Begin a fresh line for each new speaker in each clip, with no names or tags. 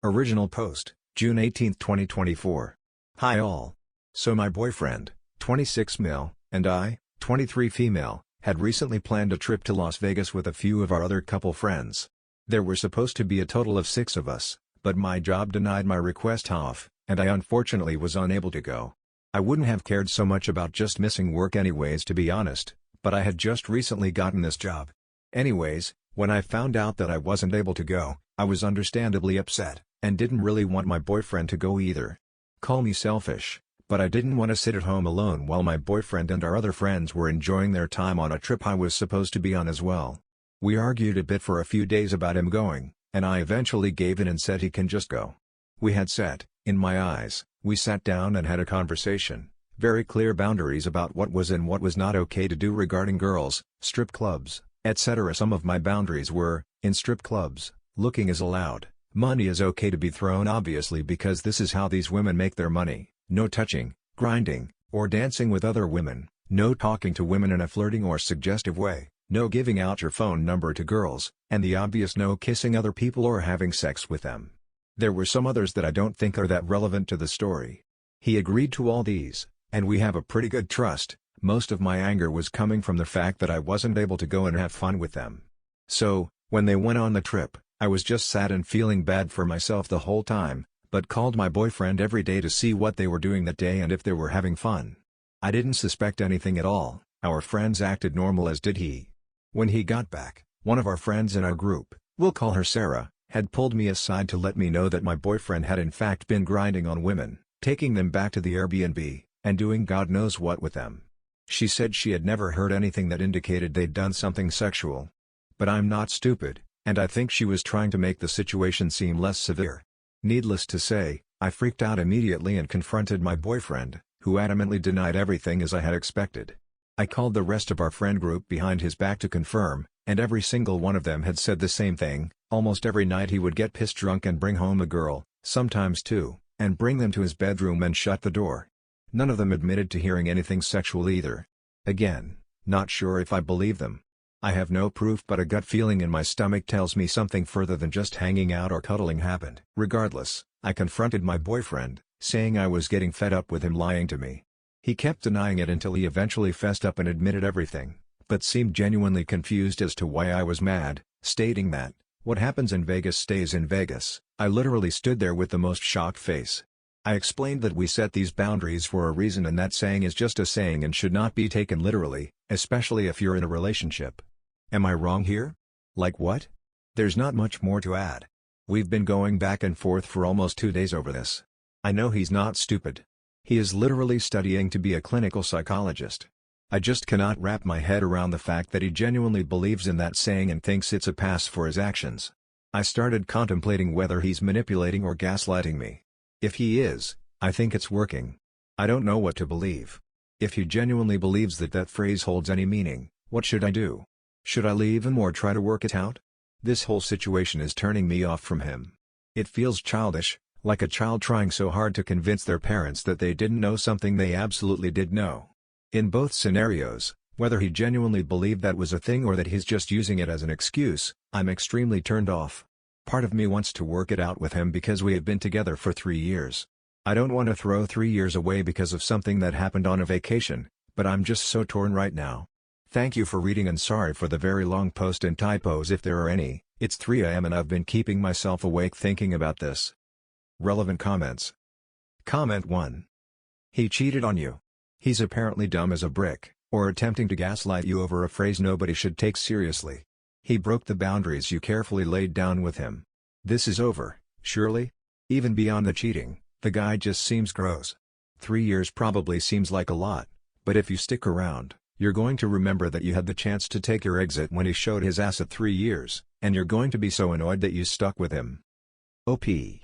Original post, June 18, 2024. Hi all. So my boyfriend, 26 male, and I, 23 female, had recently planned a trip to Las Vegas with a few of our other couple friends. There were supposed to be a total of 6 of us, but my job denied my request off, and I unfortunately was unable to go. I wouldn't have cared so much about just missing work anyways, to be honest, but I had just recently gotten this job. Anyways, when I found out that I wasn't able to go, I was understandably upset, and didn't really want my boyfriend to go either. Call me selfish, but I didn't want to sit at home alone while my boyfriend and our other friends were enjoying their time on a trip I was supposed to be on as well. We argued a bit for a few days about him going, and I eventually gave in and said he can just go. We had set, in my eyes, we sat down and had a conversation, very clear boundaries about what was and what was not okay to do regarding girls, strip clubs, etc. Some of my boundaries were, in strip clubs, looking is allowed, money is okay to be thrown obviously because this is how these women make their money, no touching, grinding, or dancing with other women, no talking to women in a flirting or suggestive way, no giving out your phone number to girls, and the obvious no kissing other people or having sex with them. There were some others that I don't think are that relevant to the story. He agreed to all these, and we have a pretty good trust. Most of my anger was coming from the fact that I wasn't able to go and have fun with them. So, when they went on the trip, I was just sad and feeling bad for myself the whole time, but called my boyfriend every day to see what they were doing that day and if they were having fun. I didn't suspect anything at all, our friends acted normal as did he. When he got back, one of our friends in our group, we'll call her Sarah, had pulled me aside to let me know that my boyfriend had in fact been grinding on women, taking them back to the Airbnb, and doing God knows what with them. She said she had never heard anything that indicated they'd done something sexual. But I'm not stupid, and I think she was trying to make the situation seem less severe. Needless to say, I freaked out immediately and confronted my boyfriend, who adamantly denied everything as I had expected. I called the rest of our friend group behind his back to confirm, and every single one of them had said the same thing. Almost every night he would get pissed drunk and bring home a girl, sometimes 2, and bring them to his bedroom and shut the door. None of them admitted to hearing anything sexual either. Again, not sure if I believe them. I have no proof, but a gut feeling in my stomach tells me something further than just hanging out or cuddling happened. Regardless, I confronted my boyfriend, saying I was getting fed up with him lying to me. He kept denying it until he eventually fessed up and admitted everything, but seemed genuinely confused as to why I was mad, stating that, "What happens in Vegas stays in Vegas." I literally stood there with the most shocked face. I explained that we set these boundaries for a reason and that saying is just a saying and should not be taken literally, especially if you're in a relationship. Am I wrong here? Like what? There's not much more to add. We've been going back and forth for almost 2 days over this. I know he's not stupid. He is literally studying to be a clinical psychologist. I just cannot wrap my head around the fact that he genuinely believes in that saying and thinks it's a pass for his actions. I started contemplating whether he's manipulating or gaslighting me. If he is, I think it's working. I don't know what to believe. If he genuinely believes that that phrase holds any meaning, what should I do? Should I leave him or try to work it out? This whole situation is turning me off from him. It feels childish, like a child trying so hard to convince their parents that they didn't know something they absolutely did know. In both scenarios, whether he genuinely believed that was a thing or that he's just using it as an excuse, I'm extremely turned off. Part of me wants to work it out with him because we have been together for 3 years. I don't want to throw 3 years away because of something that happened on a vacation, but I'm just so torn right now. Thank you for reading and sorry for the very long post and typos if there are any. It's 3 AM and I've been keeping myself awake thinking about this. Relevant comments. Comment 1. He cheated on you. He's apparently dumb as a brick, or attempting to gaslight you over a phrase nobody should take seriously. He broke the boundaries you carefully laid down with him. This is over, surely? Even beyond the cheating, the guy just seems gross. 3 years probably seems like a lot, but if you stick around, you're going to remember that you had the chance to take your exit when he showed his ass at 3 years, and you're going to be so annoyed that you stuck with him. OP. It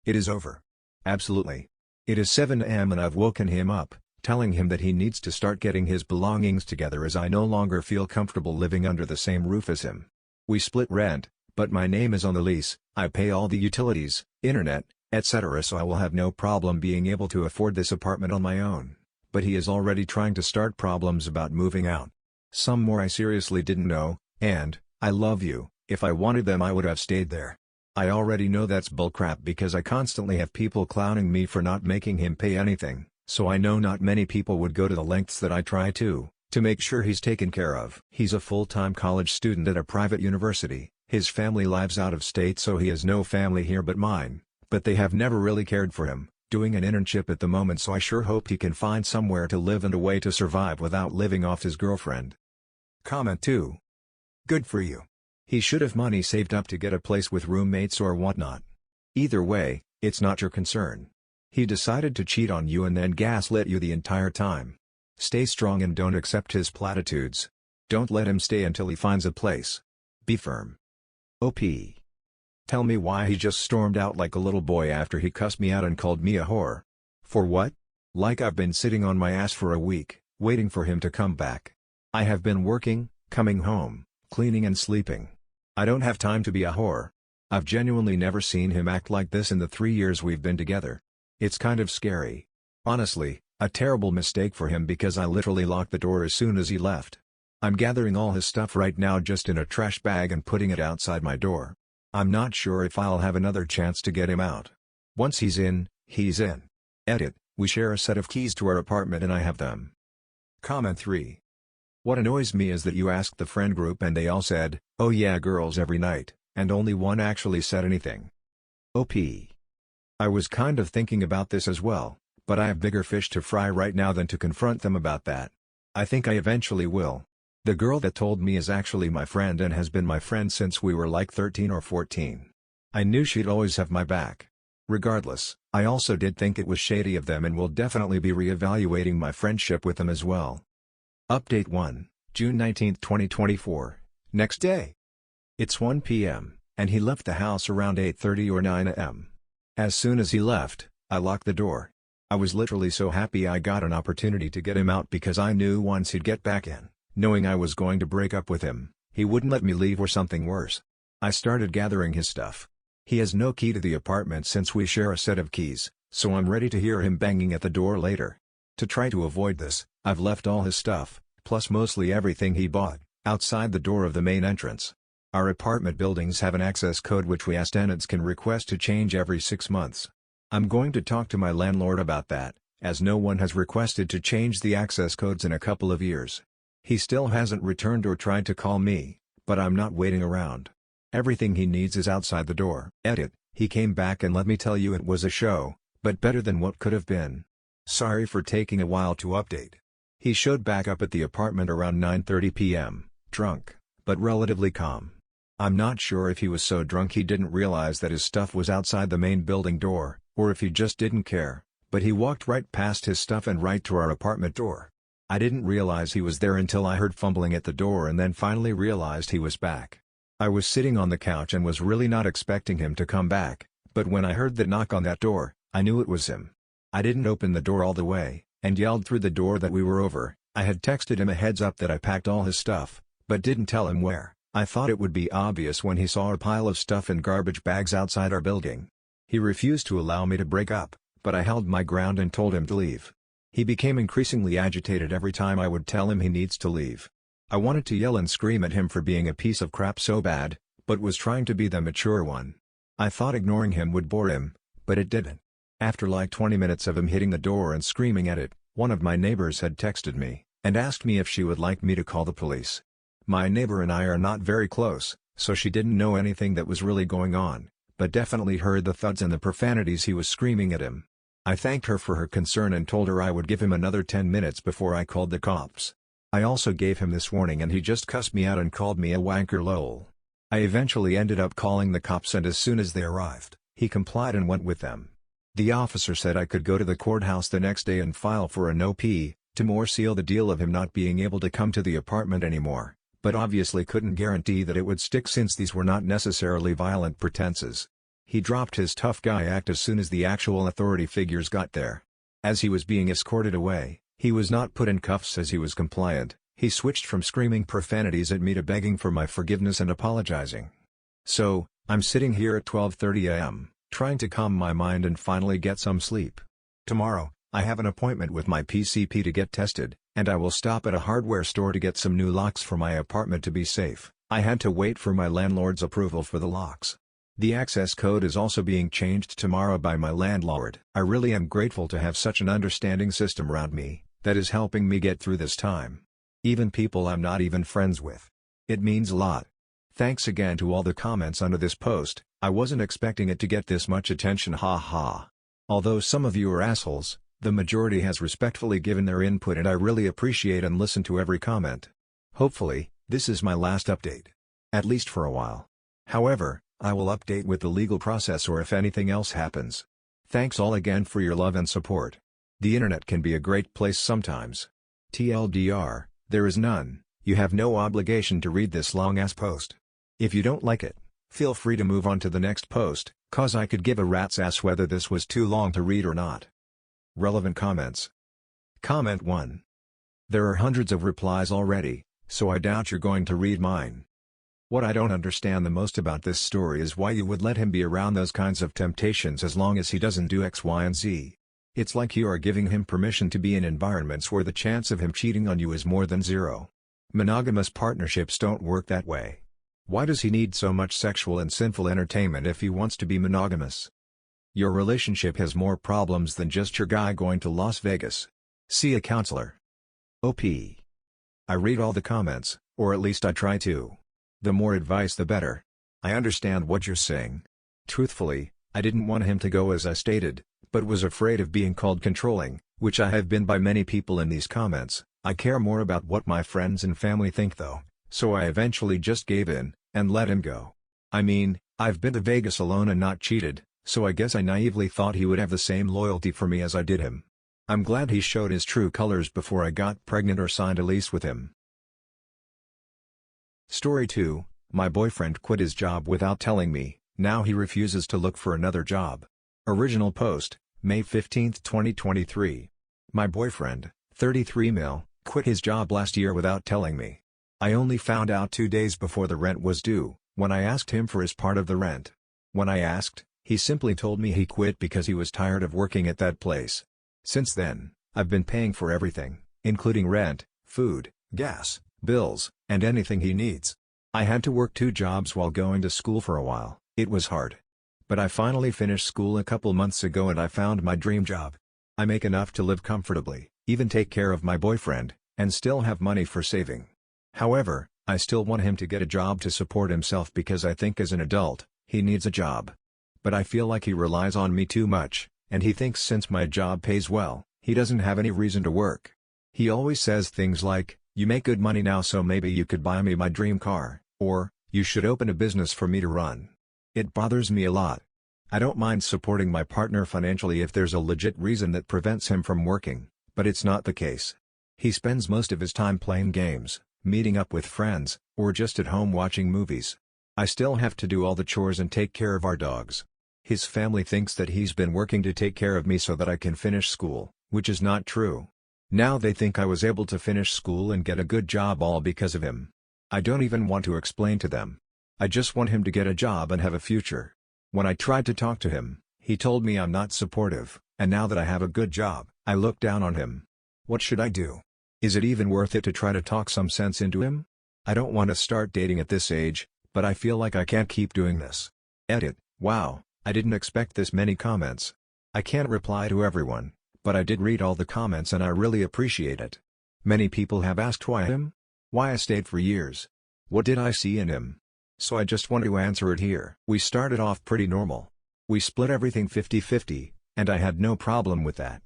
is over. Absolutely. It is 7 AM and I've woken him up, telling him that he needs to start getting his belongings together as I no longer feel comfortable living under the same roof as him. We split rent, but my name is on the lease, I pay all the utilities, internet, etc. so I will have no problem being able to afford this apartment on my own. But he is already trying to start problems about moving out. Some more I seriously didn't know, and, I love you, if I wanted them I would have stayed there. I already know that's bullcrap because I constantly have people clowning me for not making him pay anything, so I know not many people would go to the lengths that I try to make sure he's taken care of. He's a full-time college student at a private university, his family lives out of state so he has no family here but mine, but they have never really cared for him, doing an internship at the moment so I sure hope he can find somewhere to live and a way to survive without living off his girlfriend. Comment 2. Good for you. He should have money saved up to get a place with roommates or whatnot. Either way, it's not your concern. He decided to cheat on you and then gaslit you the entire time. Stay strong and don't accept his platitudes. Don't let him stay until he finds a place. Be firm. OP. Tell me why he just stormed out like a little boy after he cussed me out and called me a whore. For what? Like I've been sitting on my ass for a week, waiting for him to come back. I have been working, coming home, cleaning and sleeping. I don't have time to be a whore. I've genuinely never seen him act like this in the 3 years we've been together. It's kind of scary. Honestly, a terrible mistake for him because I literally locked the door as soon as he left. I'm gathering all his stuff right now just in a trash bag and putting it outside my door. I'm not sure if I'll have another chance to get him out. Once he's in, he's in. Edit, we share a set of keys to our apartment and I have them. Comment 3. What annoys me is that you asked the friend group and they all said, "Oh yeah, girls every night," and only one actually said anything. OP. I was kind of thinking about this as well, but I have bigger fish to fry right now than to confront them about that. I think I eventually will. The girl that told me is actually my friend and has been my friend since we were like 13 or 14. I knew she'd always have my back. Regardless, I also did think it was shady of them and will definitely be re-evaluating my friendship with them as well. Update 1, June 19, 2024, next day. It's 1 p.m., and he left the house around 8:30 or 9 a.m. As soon as he left, I locked the door. I was literally so happy I got an opportunity to get him out because I knew once he'd get back in, knowing I was going to break up with him, he wouldn't let me leave or something worse. I started gathering his stuff. He has no key to the apartment since we share a set of keys, so I'm ready to hear him banging at the door later. To try to avoid this, I've left all his stuff, plus mostly everything he bought, outside the door of the main entrance. Our apartment buildings have an access code which we as tenants can request to change every 6 months. I'm going to talk to my landlord about that, as no one has requested to change the access codes in a couple of years. He still hasn't returned or tried to call me, but I'm not waiting around. Everything he needs is outside the door. Edit, he came back and let me tell you it was a show, but better than what could have been. Sorry for taking a while to update. He showed back up at the apartment around 9:30 p.m., drunk, but relatively calm. I'm not sure if he was so drunk he didn't realize that his stuff was outside the main building door, or if he just didn't care, but he walked right past his stuff and right to our apartment door. I didn't realize he was there until I heard fumbling at the door and then finally realized he was back. I was sitting on the couch and was really not expecting him to come back, but when I heard the knock on that door, I knew it was him. I didn't open the door all the way, and yelled through the door that we were over. I had texted him a heads up that I packed all his stuff, but didn't tell him where. I thought it would be obvious when he saw a pile of stuff in garbage bags outside our building. He refused to allow me to break up, but I held my ground and told him to leave. He became increasingly agitated every time I would tell him he needs to leave. I wanted to yell and scream at him for being a piece of crap so bad, but was trying to be the mature one. I thought ignoring him would bore him, but it didn't. After like 20 minutes of him hitting the door and screaming at it, one of my neighbors had texted me, and asked me if she would like me to call the police. My neighbor and I are not very close, so she didn't know anything that was really going on, but definitely heard the thuds and the profanities he was screaming at him. I thanked her for her concern and told her I would give him another 10 minutes before I called the cops. I also gave him this warning and he just cussed me out and called me a wanker lol. I eventually ended up calling the cops and as soon as they arrived, he complied and went with them. The officer said I could go to the courthouse the next day and file for an OP, to more seal the deal of him not being able to come to the apartment anymore, but obviously couldn't guarantee that it would stick since these were not necessarily violent pretenses. He dropped his tough guy act as soon as the actual authority figures got there. As he was being escorted away, he was not put in cuffs as he was compliant. He switched from screaming profanities at me to begging for my forgiveness and apologizing. So, I'm sitting here at 12:30 a.m., trying to calm my mind and finally get some sleep. Tomorrow, I have an appointment with my PCP to get tested, and I will stop at a hardware store to get some new locks for my apartment to be safe. I had to wait for my landlord's approval for the locks. The access code is also being changed tomorrow by my landlord. I really am grateful to have such an understanding system around me, that is helping me get through this time. Even people I'm not even friends with. It means a lot. Thanks again to all the comments under this post. I wasn't expecting it to get this much attention, haha. Although some of you are assholes, the majority has respectfully given their input and I really appreciate and listen to every comment. Hopefully, this is my last update. At least for a while. However, I will update with the legal process or if anything else happens. Thanks all again for your love and support. The internet can be a great place sometimes. TLDR, there is none, you have no obligation to read this long-ass post. If you don't like it, feel free to move on to the next post, cause I could give a rat's ass whether this was too long to read or not. Relevant comments. Comment 1. There are hundreds of replies already, so I doubt you're going to read mine. What I don't understand the most about this story is why you would let him be around those kinds of temptations as long as he doesn't do X, Y and Z. It's like you are giving him permission to be in environments where the chance of him cheating on you is more than zero. Monogamous partnerships don't work that way. Why does he need so much sexual and sinful entertainment if he wants to be monogamous? Your relationship has more problems than just your guy going to Las Vegas. See a counselor. OP. I read all the comments, or at least I try to. The more advice the better. I understand what you're saying. Truthfully, I didn't want him to go as I stated, but was afraid of being called controlling, which I have been by many people in these comments. I care more about what my friends and family think though, so I eventually just gave in, and let him go. I mean, I've been to Vegas alone and not cheated, so I guess I naively thought he would have the same loyalty for me as I did him. I'm glad he showed his true colors before I got pregnant or signed a lease with him. Story 2, my boyfriend quit his job without telling me, now he refuses to look for another job. Original post, May 15, 2023. My boyfriend, 33 mil, quit his job last year without telling me. I only found out 2 days before the rent was due, when I asked him for his part of the rent. When I asked, he simply told me he quit because he was tired of working at that place. Since then, I've been paying for everything, including rent, food, gas, bills, and anything he needs. I had to work 2 jobs while going to school for a while. It was hard. But I finally finished school a couple months ago and I found my dream job. I make enough to live comfortably, even take care of my boyfriend, and still have money for saving. However, I still want him to get a job to support himself because I think as an adult, he needs a job. But I feel like he relies on me too much, and he thinks since my job pays well, he doesn't have any reason to work. He always says things like, "You make good money now so maybe you could buy me my dream car," or, "You should open a business for me to run." It bothers me a lot. I don't mind supporting my partner financially if there's a legit reason that prevents him from working, but it's not the case. He spends most of his time playing games, meeting up with friends, or just at home watching movies. I still have to do all the chores and take care of our dogs. His family thinks that he's been working to take care of me so that I can finish school, which is not true. Now they think I was able to finish school and get a good job all because of him. I don't even want to explain to them. I just want him to get a job and have a future. When I tried to talk to him, he told me I'm not supportive, and now that I have a good job, I look down on him. What should I do? Is it even worth it to try to talk some sense into him? I don't want to start dating at this age, but I feel like I can't keep doing this. Edit. Wow, I didn't expect this many comments. I can't reply to everyone, but I did read all the comments and I really appreciate it. Many people have asked why him? Why I stayed for years. What did I see in him? So I just want to answer it here. We started off pretty normal. We split everything 50-50, and I had no problem with that.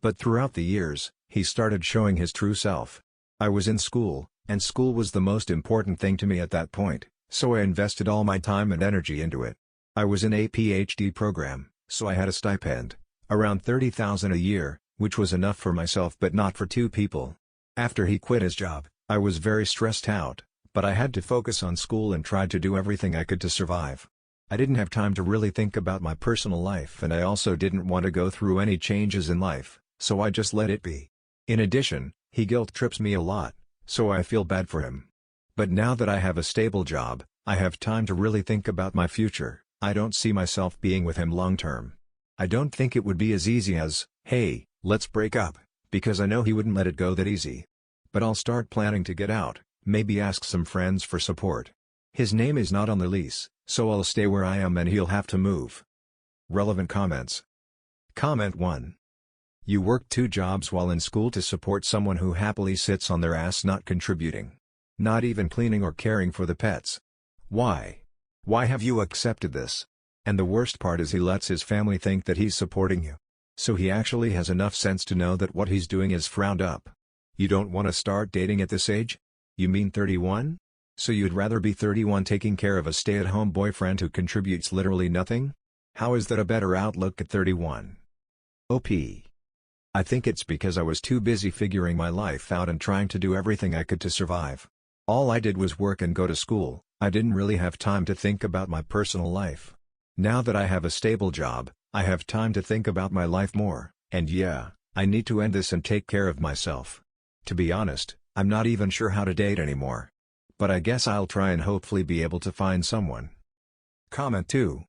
But throughout the years, he started showing his true self. I was in school, and school was the most important thing to me at that point, so I invested all my time and energy into it. I was in a PhD program, so I had a stipend, around $30,000 a year, which was enough for myself but not for 2 people. After he quit his job, I was very stressed out, but I had to focus on school and tried to do everything I could to survive. I didn't have time to really think about my personal life and I also didn't want to go through any changes in life, so I just let it be. In addition, he guilt trips me a lot, so I feel bad for him. But now that I have a stable job, I have time to really think about my future. I don't see myself being with him long term. I don't think it would be as easy as, "Hey, let's break up," because I know he wouldn't let it go that easy. But I'll start planning to get out, maybe ask some friends for support. His name is not on the lease, So I'll stay where I am and he'll have to move. Relevant comments. Comment 1. You worked 2 jobs while in school to support someone who happily sits on their ass not contributing. Not even cleaning or caring for the pets. Why? Why have you accepted this? And the worst part is he lets his family think that he's supporting you. So he actually has enough sense to know that what he's doing is frowned up. You don't want to start dating at this age? You mean 31? So you'd rather be 31 taking care of a stay-at-home boyfriend who contributes literally nothing? How is that a better outlook at 31? OP. I think it's because I was too busy figuring my life out and trying to do everything I could to survive. All I did was work and go to school. I didn't really have time to think about my personal life. Now that I have a stable job, I have time to think about my life more, and yeah, I need to end this and take care of myself. To be honest, I'm not even sure how to date anymore. But I guess I'll try and hopefully be able to find someone. Comment 2.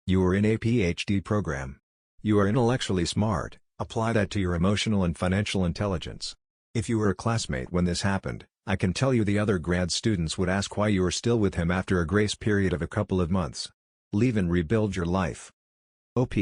You are in a PhD program. You are intellectually smart, apply that to your emotional and financial intelligence. If you were a classmate when this happened, I can tell you the other grad students would ask why you are still with him after a grace period of a couple of months. Leave and rebuild your life. OP.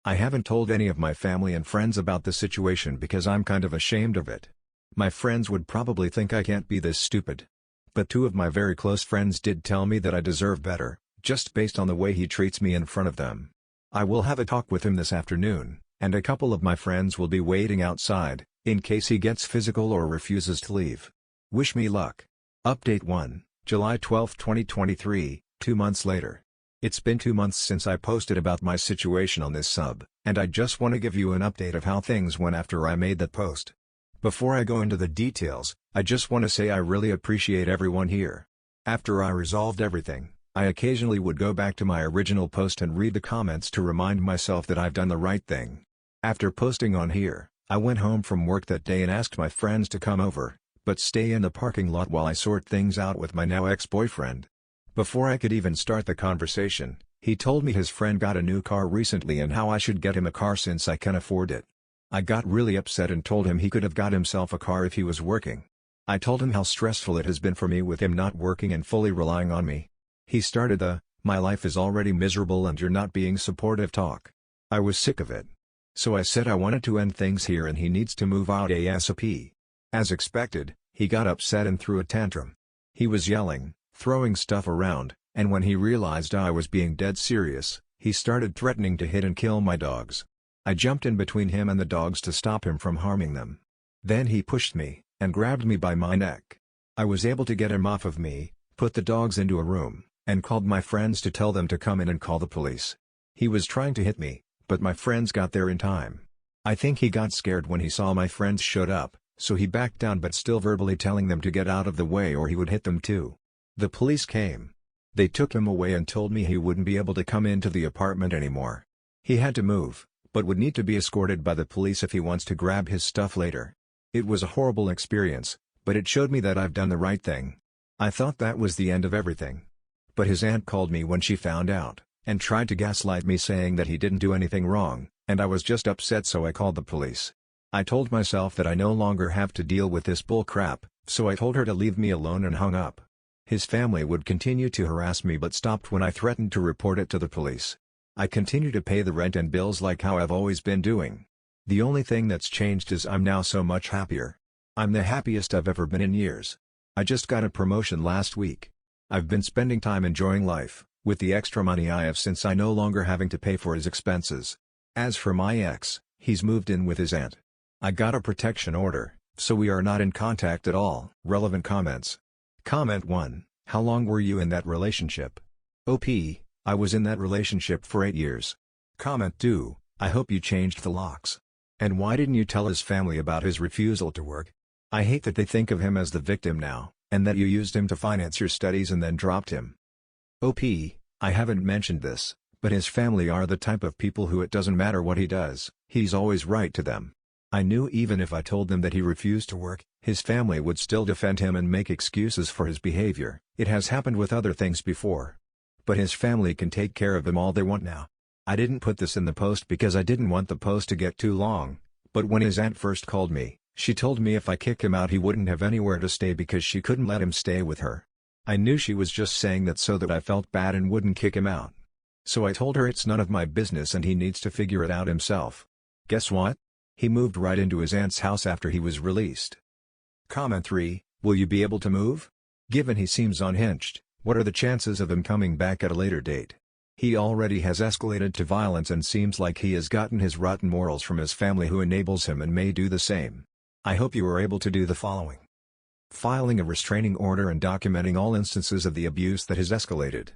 I haven't told any of my family and friends about the situation because I'm kind of ashamed of it. My friends would probably think I can't be this stupid. But 2 of my very close friends did tell me that I deserve better, just based on the way he treats me in front of them. I will have a talk with him this afternoon, and a couple of my friends will be waiting outside, in case he gets physical or refuses to leave. Wish me luck. Update 1, July 12, 2023, 2 months later. It's been 2 months since I posted about my situation on this sub, and I just want to give you an update of how things went after I made that post. Before I go into the details, I just want to say I really appreciate everyone here. After I resolved everything, I occasionally would go back to my original post and read the comments to remind myself that I've done the right thing. After posting on here, I went home from work that day and asked my friends to come over, but stay in the parking lot while I sort things out with my now ex-boyfriend. Before I could even start the conversation, he told me his friend got a new car recently and how I should get him a car since I can afford it. I got really upset and told him he could have got himself a car if he was working. I told him how stressful it has been for me with him not working and fully relying on me. He started the, "My life is already miserable and you're not being supportive" talk. I was sick of it. So I said I wanted to end things here and he needs to move out ASAP. As expected, he got upset and threw a tantrum. He was yelling, throwing stuff around, and when he realized I was being dead serious, he started threatening to hit and kill my dogs. I jumped in between him and the dogs to stop him from harming them. Then he pushed me, and grabbed me by my neck. I was able to get him off of me, put the dogs into a room, and called my friends to tell them to come in and call the police. He was trying to hit me, but my friends got there in time. I think he got scared when he saw my friends showed up, so he backed down but still verbally telling them to get out of the way or he would hit them too. The police came. They took him away and told me he wouldn't be able to come into the apartment anymore. He had to move, but would need to be escorted by the police if he wants to grab his stuff later. It was a horrible experience, but it showed me that I've done the right thing. I thought that was the end of everything. But his aunt called me when she found out, and tried to gaslight me saying that he didn't do anything wrong, and I was just upset so I called the police. I told myself that I no longer have to deal with this bull crap, so I told her to leave me alone and hung up. His family would continue to harass me but stopped when I threatened to report it to the police. I continue to pay the rent and bills like how I've always been doing. The only thing that's changed is I'm now so much happier. I'm the happiest I've ever been in years. I just got a promotion last week. I've been spending time enjoying life, with the extra money I have since I no longer having to pay for his expenses. As for my ex, he's moved in with his aunt. I got a protection order, so we are not in contact at all. Relevant comments. Comment 1, how long were you in that relationship? OP, I was in that relationship for 8 years. Comment 2, I hope you changed the locks. And why didn't you tell his family about his refusal to work? I hate that they think of him as the victim now, and that you used him to finance your studies and then dropped him. OP, I haven't mentioned this, but his family are the type of people who it doesn't matter what he does, he's always right to them. I knew even if I told them that he refused to work, his family would still defend him and make excuses for his behavior. It has happened with other things before. But his family can take care of him all they want now. I didn't put this in the post because I didn't want the post to get too long, but when his aunt first called me, she told me if I kick him out he wouldn't have anywhere to stay because she couldn't let him stay with her. I knew she was just saying that so that I felt bad and wouldn't kick him out. So I told her it's none of my business and he needs to figure it out himself. Guess what? He moved right into his aunt's house after he was released. Comment 3, will you be able to move? Given he seems unhinged, what are the chances of him coming back at a later date? He already has escalated to violence and seems like he has gotten his rotten morals from his family who enables him and may do the same. I hope you are able to do the following. Filing a restraining order and documenting all instances of the abuse that has escalated.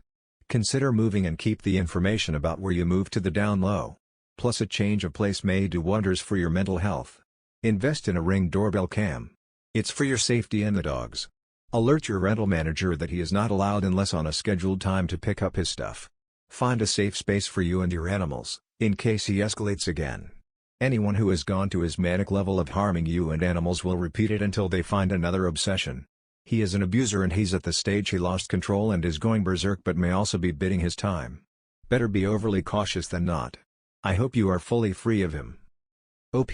Consider moving and keep the information about where you move to the down low. Plus a change of place may do wonders for your mental health. Invest in a Ring doorbell cam. It's for your safety and the dog's. Alert your rental manager that he is not allowed unless on a scheduled time to pick up his stuff. Find a safe space for you and your animals, in case he escalates again. Anyone who has gone to his manic level of harming you and animals will repeat it until they find another obsession. He is an abuser and he's at the stage he lost control and is going berserk but may also be biding his time. Better be overly cautious than not. I hope you are fully free of him. OP,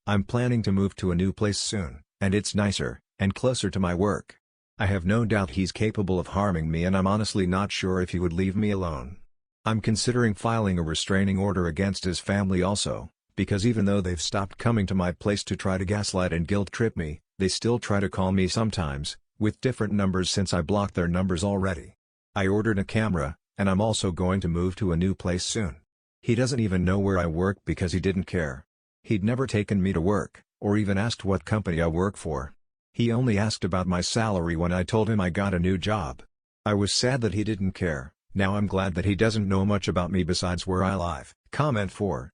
I'm planning to move to a new place soon, and it's nicer, and closer to my work. I have no doubt he's capable of harming me and I'm honestly not sure if he would leave me alone. I'm considering filing a restraining order against his family also, because even though they've stopped coming to my place to try to gaslight and guilt trip me, they still try to call me sometimes, with different numbers since I blocked their numbers already. I ordered a camera, and I'm also going to move to a new place soon. He doesn't even know where I work because he didn't care. He'd never taken me to work, or even asked what company I work for. He only asked about my salary when I told him I got a new job. I was sad that he didn't care. Now I'm glad that he doesn't know much about me besides where I live. Comment 4.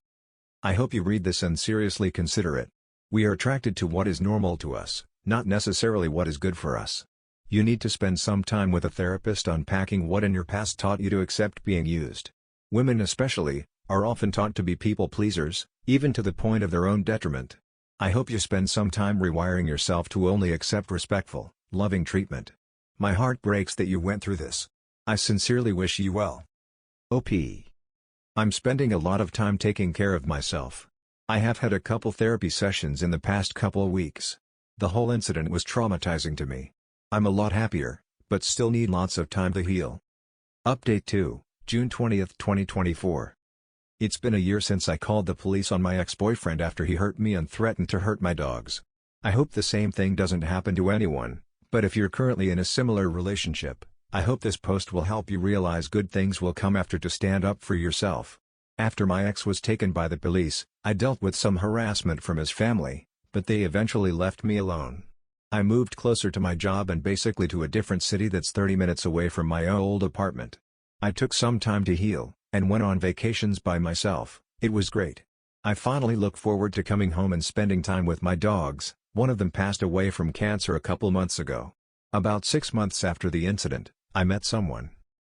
I hope you read this and seriously consider it. We are attracted to what is normal to us, not necessarily what is good for us. You need to spend some time with a therapist unpacking what in your past taught you to accept being used. Women especially, are often taught to be people pleasers, even to the point of their own detriment. I hope you spend some time rewiring yourself to only accept respectful, loving treatment. My heart breaks that you went through this. I sincerely wish you well. OP. I'm spending a lot of time taking care of myself. I have had a couple therapy sessions in the past couple weeks. The whole incident was traumatizing to me. I'm a lot happier, but still need lots of time to heal. Update 2, June 20, 2024. It's been a year since I called the police on my ex-boyfriend after he hurt me and threatened to hurt my dogs. I hope the same thing doesn't happen to anyone, but if you're currently in a similar relationship, I hope this post will help you realize good things will come after to stand up for yourself. After my ex was taken by the police, I dealt with some harassment from his family, but they eventually left me alone. I moved closer to my job and basically to a different city that's 30 minutes away from my old apartment. I took some time to heal, and went on vacations by myself. It was great. I finally look forward to coming home and spending time with my dogs. One of them passed away from cancer a couple months ago. About 6 months after the incident, I met someone.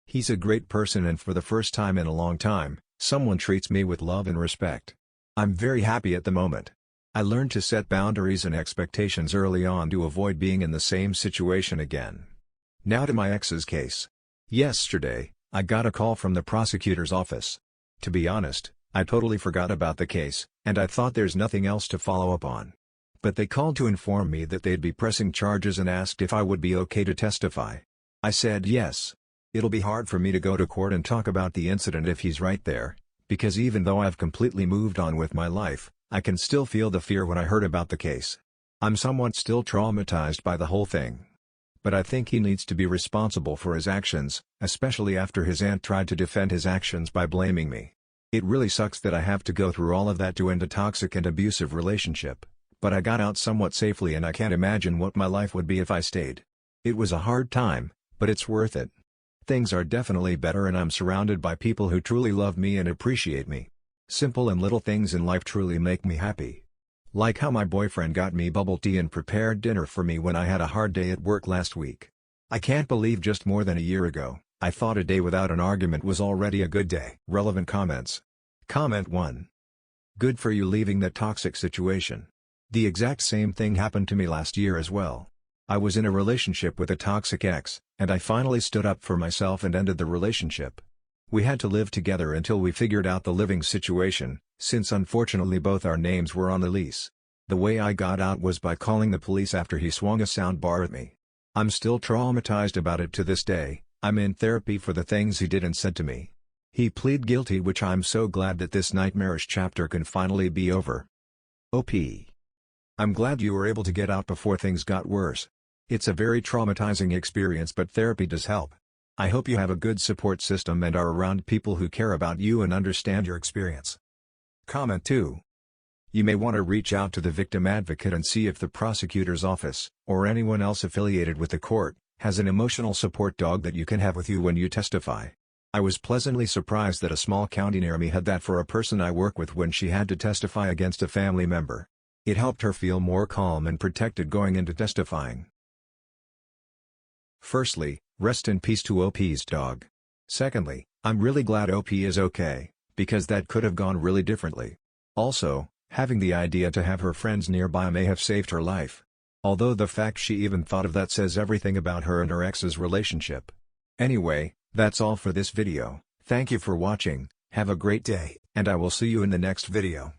He's a great person and for the first time in a long time, someone treats me with love and respect. I'm very happy at the moment. I learned to set boundaries and expectations early on to avoid being in the same situation again. Now to my ex's case. Yesterday, I got a call from the prosecutor's office. To be honest, I totally forgot about the case, and I thought there's nothing else to follow up on. But they called to inform me that they'd be pressing charges and asked if I would be okay to testify. I said yes. It'll be hard for me to go to court and talk about the incident if he's right there, because even though I've completely moved on with my life, I can still feel the fear when I heard about the case. I'm somewhat still traumatized by the whole thing. But I think he needs to be responsible for his actions, especially after his aunt tried to defend his actions by blaming me. It really sucks that I have to go through all of that to end a toxic and abusive relationship, but I got out somewhat safely and I can't imagine what my life would be if I stayed. It was a hard time, but it's worth it. Things are definitely better and I'm surrounded by people who truly love me and appreciate me. Simple and little things in life truly make me happy. Like how my boyfriend got me bubble tea and prepared dinner for me when I had a hard day at work last week. I can't believe just more than a year ago, I thought a day without an argument was already a good day. Relevant comments. Comment 1. Good for you leaving that toxic situation. The exact same thing happened to me last year as well. I was in a relationship with a toxic ex, and I finally stood up for myself and ended the relationship. We had to live together until we figured out the living situation, since unfortunately both our names were on the lease. The way I got out was by calling the police after he swung a sound bar at me. I'm still traumatized about it to this day. I'm in therapy for the things he did and said to me. He pleaded guilty, which I'm so glad that this nightmarish chapter can finally be over. OP. I'm glad you were able to get out before things got worse. It's a very traumatizing experience, but therapy does help. I hope you have a good support system and are around people who care about you and understand your experience. Comment 2. You may want to reach out to the victim advocate and see if the prosecutor's office, or anyone else affiliated with the court, has an emotional support dog that you can have with you when you testify. I was pleasantly surprised that a small county near me had that for a person I work with when she had to testify against a family member. It helped her feel more calm and protected going into testifying. Firstly, rest in peace to OP's dog. Secondly, I'm really glad OP is okay, because that could have gone really differently. Also, having the idea to have her friends nearby may have saved her life. Although the fact she even thought of that says everything about her and her ex's relationship. Anyway, that's all for this video. Thank you for watching, have a great day, and I will see you in the next video.